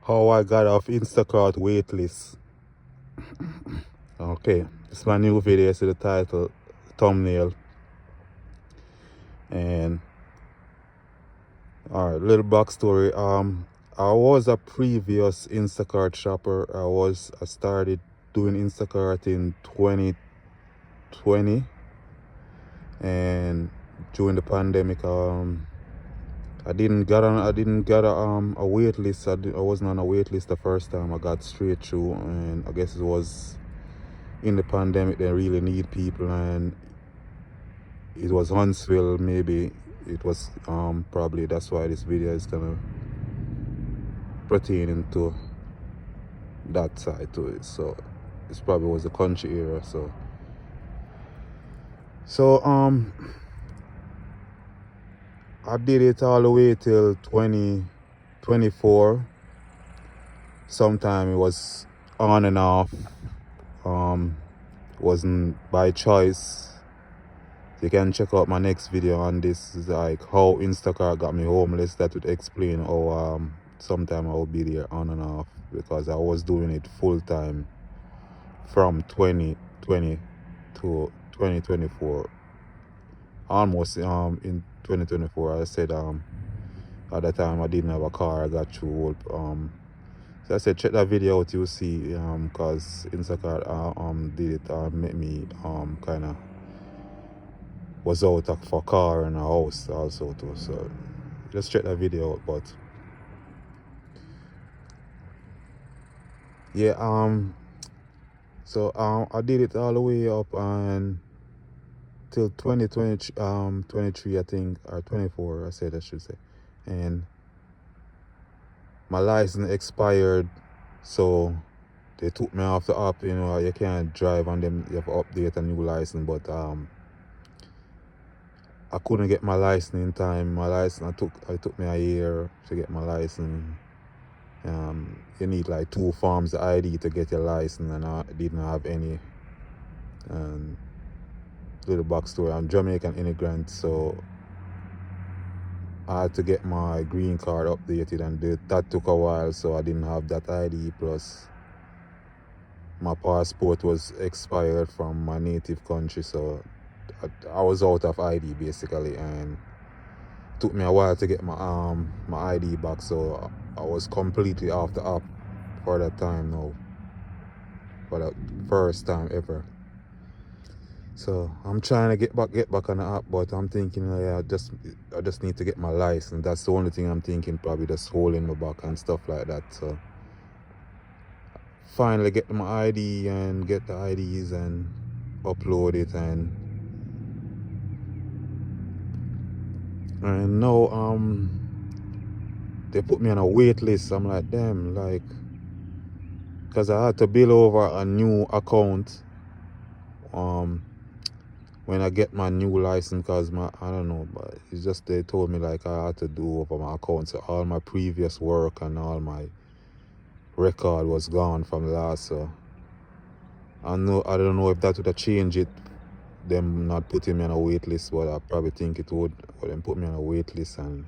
How I got off Instacart waitlist. Okay, it's my new video. See the title, thumbnail, and alright, little backstory. I was a previous Instacart shopper. I started doing Instacart in 2020, and during the pandemic, I didn't get a wait list. I wasn't on a wait list the first time. I got straight through, and I guess it was in the pandemic they really need people, and it was Huntsville. Maybe it was probably that's why this video is kind of pertaining to that side to it. So this probably was the country area. So I did it all the way till 2024. Sometime it was on and off. Wasn't by choice. You can check out my next video on this. Is like how Instacart got me homeless. That would explain how sometime I will be there on and off, because I was doing it full time from 2020 to 2024. Almost in 2024, I said at the time I didn't have a car. I got through so I said check that video out, you see, because Instacart did it make me kind of was out of a car and a house also too. So just check that video out. But yeah, so I did it all the way up and till 2020 23, I think, or 24, I should say. And my license expired, so they took me off the app. You know, you can't drive on them, you have to update a new license. But I couldn't get my license in time. My license, it took me a year to get my license. You need like 2 forms of ID to get your license, and I didn't have any. And little backstory, I'm Jamaican immigrant, so I had to get my green card updated, and that took a while, so I didn't have that ID. Plus my passport was expired from my native country, so I was out of ID basically, and it took me a while to get my my ID back. So I was completely off the app for that time now, for the first time ever. So I'm trying to get back on the app, but I'm thinking, yeah, I just need to get my license. That's the only thing I'm thinking, probably just holding me back and stuff like that. So finally get my ID and get the IDs and upload it, and now they put me on a wait list. I'm like, damn, like, because I had to build over a new account when I get my new license, because I don't know, but it's just they told me like I had to do over my account, so all my previous work and all my record was gone from last. So I don't know if that would have changed it, them not putting me on a wait list, but I probably think it would, or them put me on a wait list. And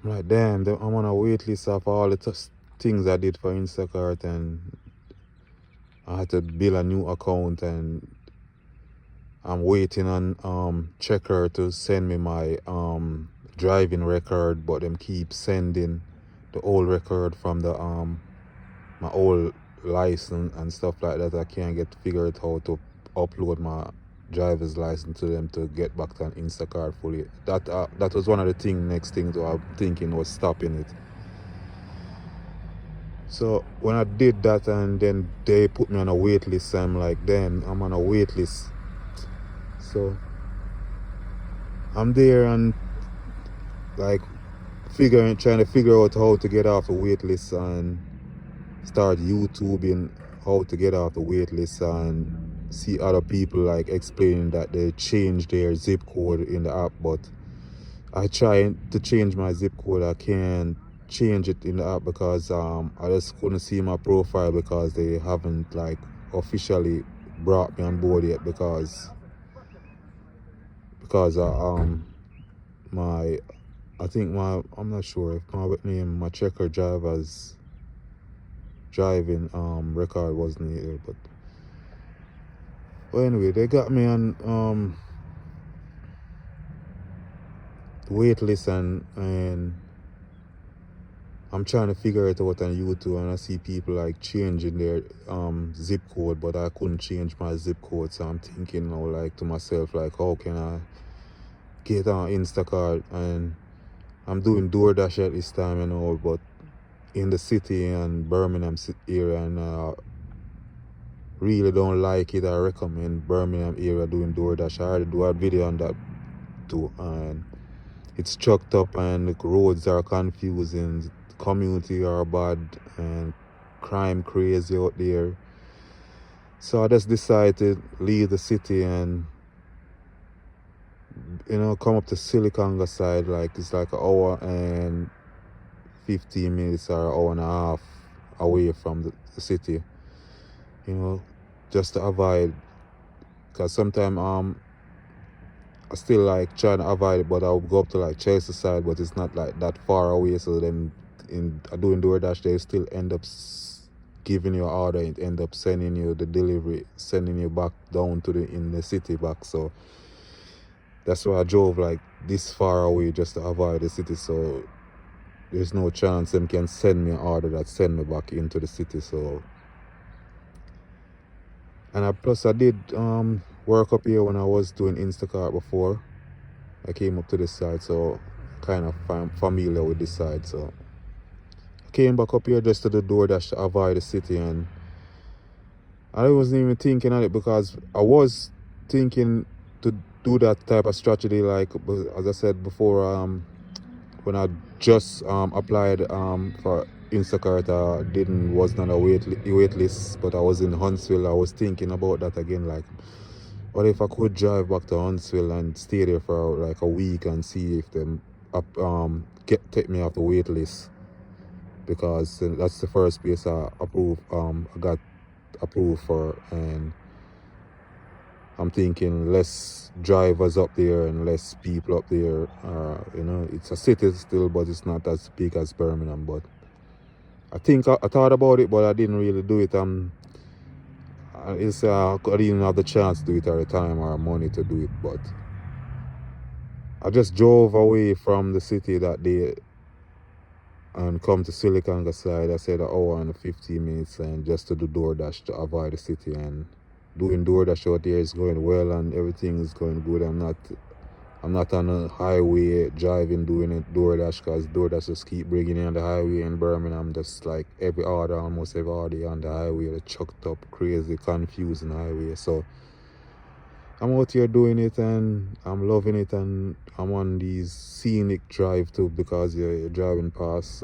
I'm like, damn, I'm on a wait list of all the things I did for Instacart, and I had to build a new account, and I'm waiting on Checker to send me my driving record, but them keep sending the old record from the my old license and stuff like that. I can't get figured how to upload my driver's license to them to get back to an Instacart fully. That was one of the next things I'm thinking was stopping it. So when I did that, and then they put me on a wait list, I'm like, damn, I'm on a wait list. So I'm there and like trying to figure out how to get off the wait list, and start YouTubing how to get off the wait list, and see other people like explaining that they changed their zip code in the app. But I try to change my zip code, I can't change it in the app because I just couldn't see my profile, because they haven't like officially brought me on board yet, because my, I think I'm not sure if my name, my checker drivers driving record wasn't here. But well, anyway, they got me on waitlist, and I'm trying to figure it out on YouTube, and I see people like changing their zip code, but I couldn't change my zip code. So I'm thinking now, like, to myself, like, how can I get on Instacart? And I'm doing DoorDash at this time, but in the city and Birmingham area, and really don't like it. I recommend Birmingham area doing DoorDash. I already do a video on that too, and it's chucked up and the roads are confusing, the community are bad, and crime crazy out there. So I just decided to leave the city and come up to Silicon side. Like, it's like an hour and 15 minutes or an hour and a half away from the city, just to avoid, because sometimes I still like trying to avoid it, but I would go up to like Chelsea side, but it's not like that far away. So then in doing DoorDash, they still end up giving you an order and end up sending you the delivery, sending you back down to in the city back. So that's why I drove like this far away, just to avoid the city. So there's no chance them can send me an order that send me back into the city. So, and plus I did work up here when I was doing Instacart before. I came up to this side, so kind of familiar with this side. So I came back up here just to the DoorDash to avoid the city, and I wasn't even thinking on it, because I was thinking to do that type of strategy, like as I said before, when I just applied for Instacart, was not a wait list, but I was in Huntsville. I was thinking about that again, like, what if I could drive back to Huntsville and stay there for like a week and see if them take me off the wait list, because that's the first place I got approved for, and I'm thinking less drivers up there and less people up there. It's a city still, but it's not as big as Birmingham. But I think I thought about it, but I didn't really do it. I didn't have the chance to do it at the time or money to do it. But I just drove away from the city that day and come to Silicon side. I said an hour and 15 minutes, and just to do DoorDash to avoid the city. And doing DoorDash out there is going well, and everything is going good. I'm not on a highway driving doing it DoorDash, because DoorDash just keep bringing in on the highway in Birmingham. Just like almost every order on the highway, the chucked up, crazy, confusing highway. So I'm out here doing it, and I'm loving it, and I'm on these scenic drive too, because you're driving past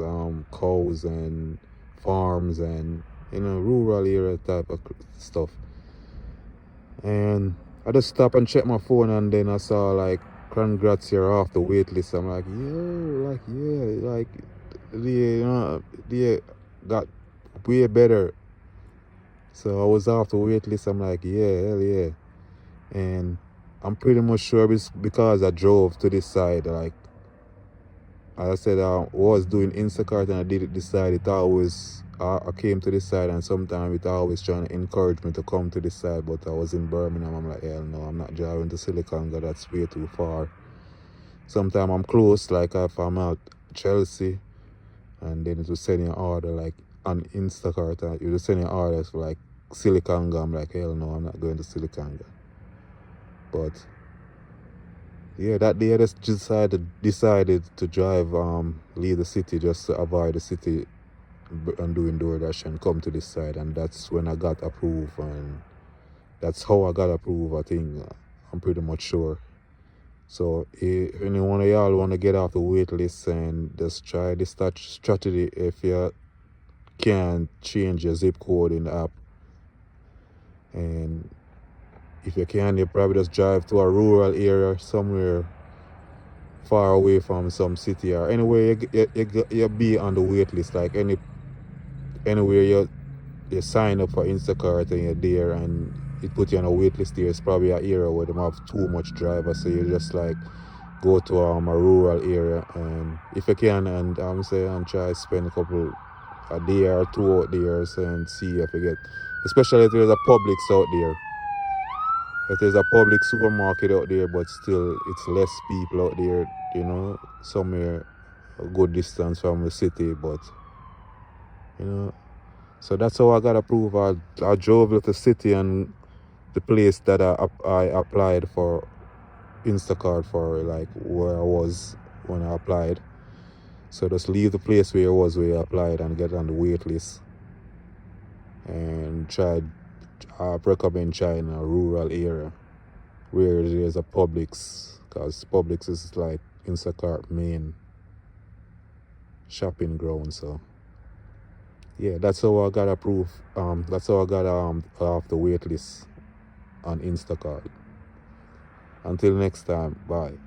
cows and farms and rural area type of stuff. And I just stopped and checked my phone, and then I saw like, congrats, you're off the wait list. I'm like, they got way better. So I was off the wait list. I'm like, yeah, hell yeah. And I'm pretty much sure it's because I drove to this side. Like, as I said, I was doing Instacart and I did it this side. I came to this side, and sometimes it always trying to encourage me to come to this side, but I was in Birmingham. I'm like, hell no, I'm not driving to Silicon, that's way too far. Sometimes I'm close, like if I'm at Chelsea, and then it will send you an order like on Instacart, and it will send you orders for like Silicon. I'm like, hell no, I'm not going to Silicon. But yeah, that day I just decided to drive, leave the city, just to avoid the city and doing DoorDash and come to this side. And that's when I got approved, and that's how I got approved, I think. I'm pretty much sure. So if any one of y'all want to get off the wait list, and just try this strategy, if you can change your zip code in the app, and if you can, you probably just drive to a rural area somewhere far away from some city, or anywhere you be on the wait list, like anywhere you sign up for Instacart and you're there, and it put you on a wait list there. It's probably an area where they have too much drivers, so you just like go to a rural area, and if you can, and I'm saying, and try to spend a couple a day or two out there, so, and see if you get, especially if there's a Publix out there. If there's a public supermarket out there, but still it's less people out there, somewhere a good distance from the city, but so that's how I got approved. I drove to the city and the place that I applied for Instacart for, like where I was when I applied. So just leave the place where I applied and get on the wait list. And I recommend trying in a rural area where there's a Publix, because Publix is like Instacart main shopping ground. So yeah, that's how I got approved. That's how I got off the wait list on Instacart. Until next time, bye.